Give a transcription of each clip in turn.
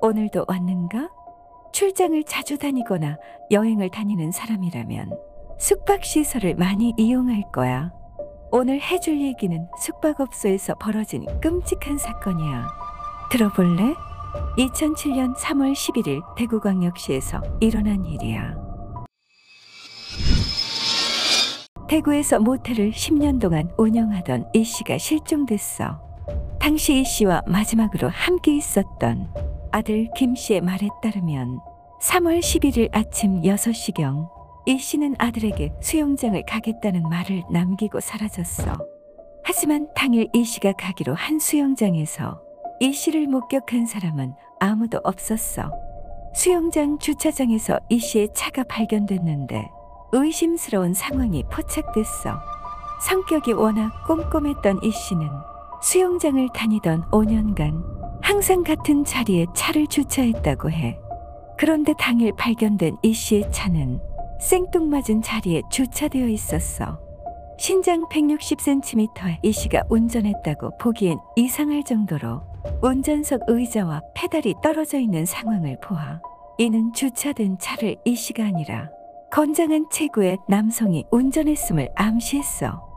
오늘도 왔는가? 출장을 자주 다니거나 여행을 다니는 사람이라면 숙박시설을 많이 이용할 거야. 오늘 해줄 얘기는 숙박업소에서 벌어진 끔찍한 사건이야. 들어볼래? 2007년 3월 11일 대구광역시에서 일어난 일이야. 대구에서 모텔을 10년 동안 운영하던 이 씨가 실종됐어. 당시 이 씨와 마지막으로 함께 있었던 아들 김 씨의 말에 따르면 3월 11일 아침 6시경 이 씨는 아들에게 수영장을 가겠다는 말을 남기고 사라졌어. 하지만 당일 이 씨가 가기로 한 수영장에서 이 씨를 목격한 사람은 아무도 없었어. 수영장 주차장에서 이 씨의 차가 발견됐는데 의심스러운 상황이 포착됐어. 성격이 워낙 꼼꼼했던 이 씨는 수영장을 다니던 5년간 항상 같은 자리에 차를 주차했다고 해. 그런데 당일 발견된 이 씨의 차는 생뚱맞은 자리에 주차되어 있었어. 신장 160cm의 이 씨가 운전했다고 보기엔 이상할 정도로 운전석 의자와 페달이 떨어져 있는 상황을 보아 이는 주차된 차를 이 씨가 아니라 건장한 체구의 남성이 운전했음을 암시했어.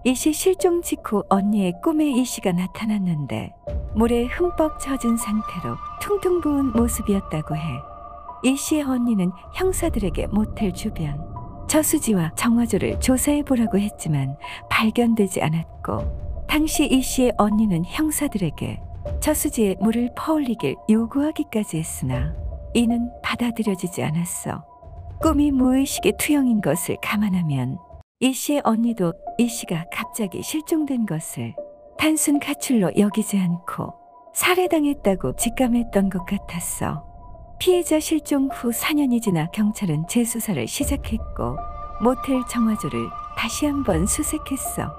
이 씨 실종 직후 언니의 꿈에 이 씨가 나타났는데 물에 흠뻑 젖은 상태로 퉁퉁 부은 모습이었다고 해. 이 씨의 언니는 형사들에게 모텔 주변 저수지와 정화조를 조사해보라고 했지만 발견되지 않았고, 당시 이 씨의 언니는 형사들에게 저수지에 물을 퍼올리길 요구하기까지 했으나 이는 받아들여지지 않았어. 꿈이 무의식의 투영인 것을 감안하면 이 씨의 언니도 이 씨가 갑자기 실종된 것을 단순 가출로 여기지 않고 살해당했다고 직감했던 것 같았어. 피해자 실종 후 4년이 지나 경찰은 재수사를 시작했고 모텔 정화조를 다시 한번 수색했어.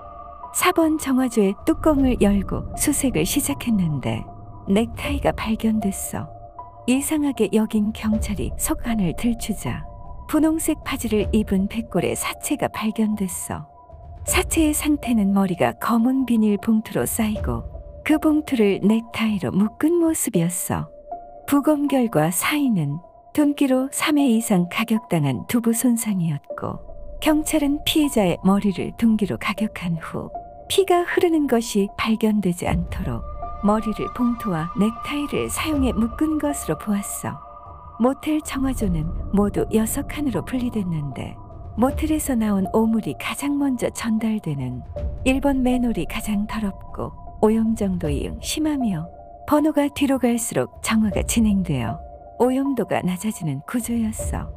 4번 정화조의 뚜껑을 열고 수색을 시작했는데 넥타이가 발견됐어. 이상하게 여긴 경찰이 속 안을 들추자 분홍색 바지를 입은 백골의 사체가 발견됐어. 사체의 상태는 머리가 검은 비닐 봉투로 쌓이고 그 봉투를 넥타이로 묶은 모습이었어. 부검 결과 사인은 돈기로 3회 이상 가격당한 두부 손상이었고, 경찰은 피해자의 머리를 둔기로 가격한 후 피가 흐르는 것이 발견되지 않도록 머리를 봉투와 넥타이를 사용해 묶은 것으로 보았어. 모텔 정화조는 모두 6칸으로 분리됐는데 모텔에서 나온 오물이 가장 먼저 전달되는 1번 맨홀이 가장 더럽고 오염 정도이 심하며 번호가 뒤로 갈수록 정화가 진행되어 오염도가 낮아지는 구조였어.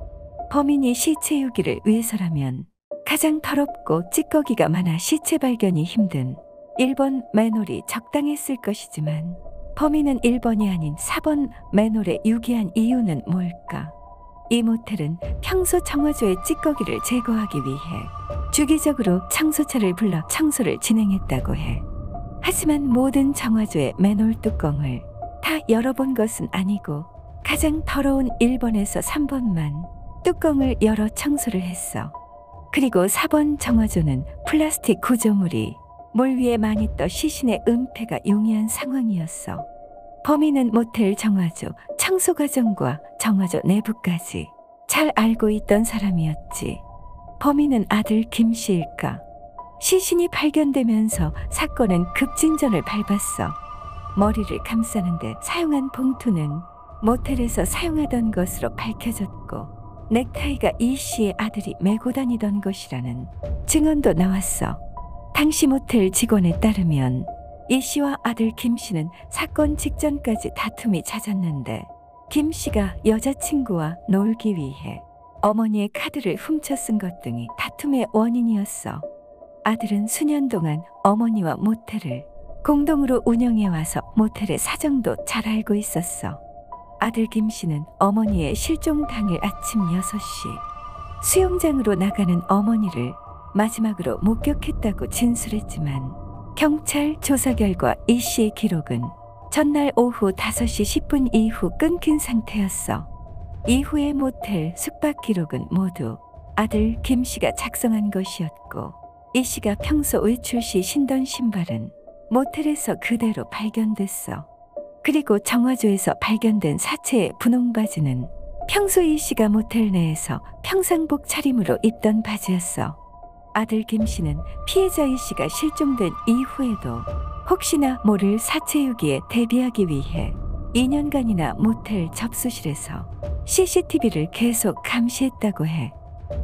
범인이 시체 유기를 위해서라면 가장 더럽고 찌꺼기가 많아 시체 발견이 힘든 1번 맨홀이 적당했을 것이지만 범인은 1번이 아닌 4번 맨홀에 유기한 이유는 뭘까? 이 모텔은 평소 정화조의 찌꺼기를 제거하기 위해 주기적으로 청소차를 불러 청소를 진행했다고 해. 하지만 모든 정화조의 맨홀 뚜껑을 다 열어본 것은 아니고 가장 더러운 1번에서 3번만 뚜껑을 열어 청소를 했어. 그리고 4번 정화조는 플라스틱 구조물이 물 위에 많이 떠 시신의 은폐가 용이한 상황이었어. 범인은 모텔 정화조 청소 과정과 정화조 내부까지 잘 알고 있던 사람이었지. 범인은 아들 김 씨일까? 시신이 발견되면서 사건은 급진전을 밟았어. 머리를 감싸는데 사용한 봉투는 모텔에서 사용하던 것으로 밝혀졌고 넥타이가 이 씨의 아들이 메고 다니던 것이라는 증언도 나왔어. 당시 모텔 직원에 따르면 이 씨와 아들 김 씨는 사건 직전까지 다툼이 잦았는데 김 씨가 여자친구와 놀기 위해 어머니의 카드를 훔쳐 쓴 것 등이 다툼의 원인이었어. 아들은 수년 동안 어머니와 모텔을 공동으로 운영해와서 모텔의 사정도 잘 알고 있었어. 아들 김 씨는 어머니의 실종 당일 아침 6시 수영장으로 나가는 어머니를 마지막으로 목격했다고 진술했지만 경찰 조사 결과 이 씨의 기록은 전날 오후 5시 10분 이후 끊긴 상태였어. 이후의 모텔 숙박 기록은 모두 아들 김 씨가 작성한 것이었고 이 씨가 평소 외출 시 신던 신발은 모텔에서 그대로 발견됐어. 그리고 정화조에서 발견된 사체의 분홍 바지는 평소 이 씨가 모텔 내에서 평상복 차림으로 입던 바지였어. 아들 김 씨는 피해자 이 씨가 실종된 이후에도 혹시나 모를 사체 유기에 대비하기 위해 2년간이나 모텔 접수실에서 CCTV를 계속 감시했다고 해.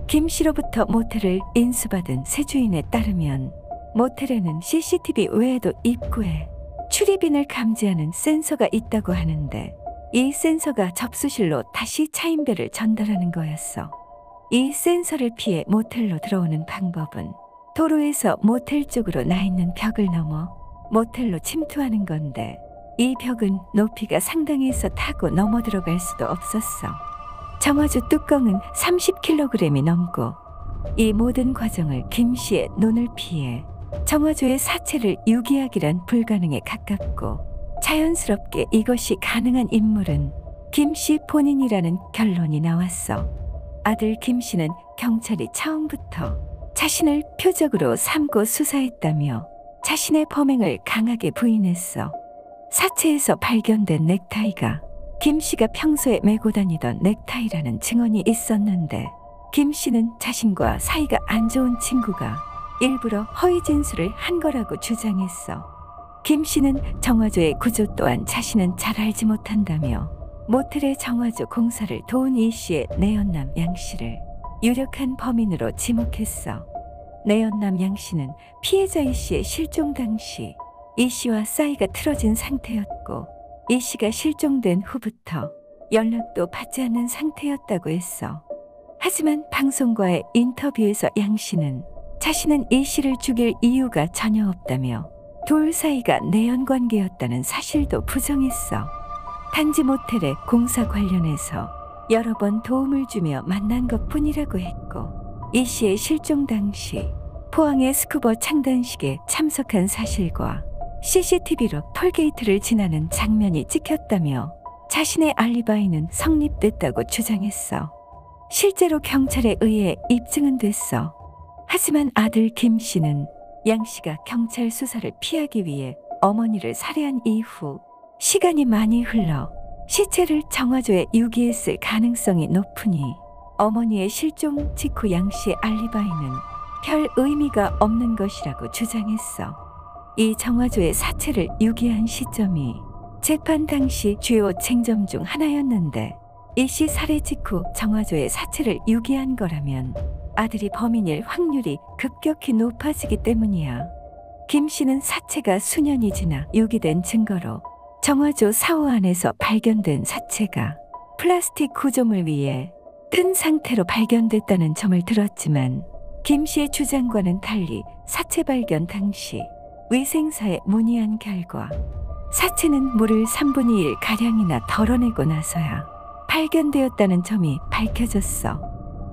김 씨로부터 모텔을 인수받은 새 주인에 따르면 모텔에는 CCTV 외에도 입구에 출입인을 감지하는 센서가 있다고 하는데 이 센서가 접수실로 다시 차인배를 전달하는 거였어. 이 센서를 피해 모텔로 들어오는 방법은 도로에서 모텔 쪽으로 나 있는 벽을 넘어 모텔로 침투하는 건데 이 벽은 높이가 상당해서 타고 넘어 들어갈 수도 없었어. 정화조 뚜껑은 30kg이 넘고 이 모든 과정을 김 씨의 눈을 피해 정화조의 사체를 유기하기란 불가능에 가깝고 자연스럽게 이것이 가능한 인물은 김 씨 본인이라는 결론이 나왔어. 아들 김 씨는 경찰이 처음부터 자신을 표적으로 삼고 수사했다며 자신의 범행을 강하게 부인했어. 사체에서 발견된 넥타이가 김 씨가 평소에 메고 다니던 넥타이라는 증언이 있었는데 김 씨는 자신과 사이가 안 좋은 친구가 일부러 허위 진술을 한 거라고 주장했어. 김 씨는 정화조의 구조 또한 자신은 잘 알지 못한다며 모텔의 정화조 공사를 도운 이 씨의 내연남 양 씨를 유력한 범인으로 지목했어. 내연남 양 씨는 피해자 이 씨의 실종 당시 이 씨와 사이가 틀어진 상태였고 이 씨가 실종된 후부터 연락도 받지 않는 상태였다고 했어. 하지만 방송과의 인터뷰에서 양 씨는 자신은 이 씨를 죽일 이유가 전혀 없다며 둘 사이가 내연 관계였다는 사실도 부정했어. 단지 모텔의 공사 관련해서 여러 번 도움을 주며 만난 것뿐이라고 했고 이 씨의 실종 당시 포항의 스쿠버 창단식에 참석한 사실과 CCTV로 톨게이트를 지나는 장면이 찍혔다며 자신의 알리바이는 성립됐다고 주장했어. 실제로 경찰에 의해 입증은 됐어. 하지만 아들 김 씨는 양 씨가 경찰 수사를 피하기 위해 어머니를 살해한 이후 시간이 많이 흘러 시체를 정화조에 유기했을 가능성이 높으니 어머니의 실종 직후 양 씨의 알리바이는 별 의미가 없는 것이라고 주장했어. 이 정화조의 사체를 유기한 시점이 재판 당시 주요 쟁점 중 하나였는데 이 씨 살해 직후 정화조의 사체를 유기한 거라면 아들이 범인일 확률이 급격히 높아지기 때문이야. 김 씨는 사체가 수년이 지나 유기된 증거로 정화조 사호 안에서 발견된 사체가 플라스틱 구조물 위에 뜬 상태로 발견됐다는 점을 들었지만 김 씨의 주장과는 달리 사체 발견 당시 위생사에 문의한 결과 사체는 물을 3분의 1가량이나 덜어내고 나서야 발견되었다는 점이 밝혀졌어.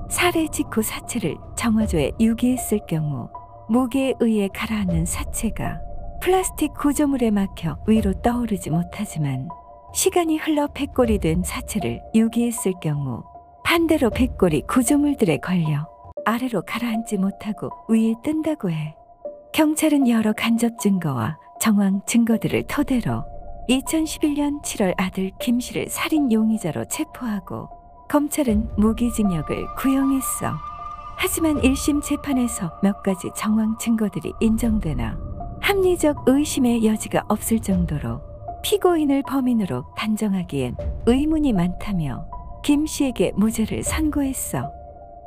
살해 직후 사체를 정화조에 유기했을 경우 무게에 의해 가라앉는 사체가 플라스틱 구조물에 막혀 위로 떠오르지 못하지만 시간이 흘러 백골이 된 사체를 유기했을 경우 반대로 백골이 구조물들에 걸려 아래로 가라앉지 못하고 위에 뜬다고 해. 경찰은 여러 간접 증거와 정황 증거들을 토대로 2011년 7월 아들 김 씨를 살인 용의자로 체포하고 검찰은 무기징역을 구형했어. 하지만 1심 재판에서 몇 가지 정황 증거들이 인정되나 합리적 의심의 여지가 없을 정도로 피고인을 범인으로 단정하기엔 의문이 많다며 김 씨에게 무죄를 선고했어.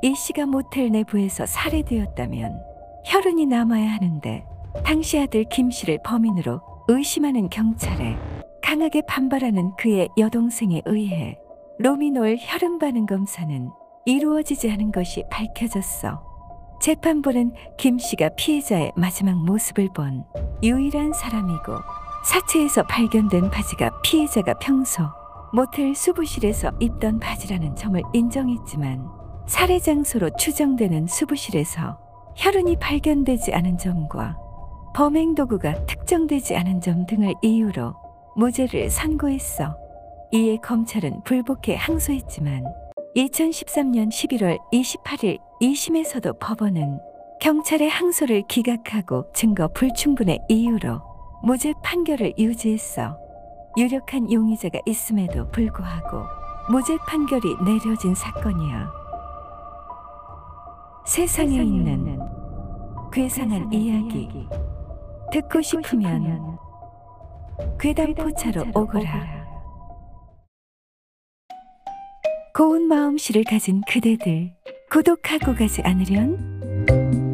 이 씨가 모텔 내부에서 살해되었다면 혈흔이 남아야 하는데 당시 아들 김 씨를 범인으로 의심하는 경찰에 강하게 반발하는 그의 여동생에 의해 루미놀 혈흔 반응 검사는 이루어지지 않은 것이 밝혀졌어. 재판부는 김 씨가 피해자의 마지막 모습을 본 유일한 사람이고 사체에서 발견된 바지가 피해자가 평소 모텔 수부실에서 입던 바지라는 점을 인정했지만 살해 장소로 추정되는 수부실에서 혈흔이 발견되지 않은 점과 범행 도구가 특정되지 않은 점 등을 이유로 무죄를 선고했어. 이에 검찰은 불복해 항소했지만 2013년 11월 28일 2심에서도 법원은 경찰의 항소를 기각하고 증거 불충분의 이유로 무죄 판결을 유지했어. 유력한 용의자가 있음에도 불구하고 무죄 판결이 내려진 사건이야. 세상에 있는 괴상한 이야기 듣고 싶으면 괴담포차로 오거라. 고운 마음씨를 가진 그대들, 구독하고 가지 않으련?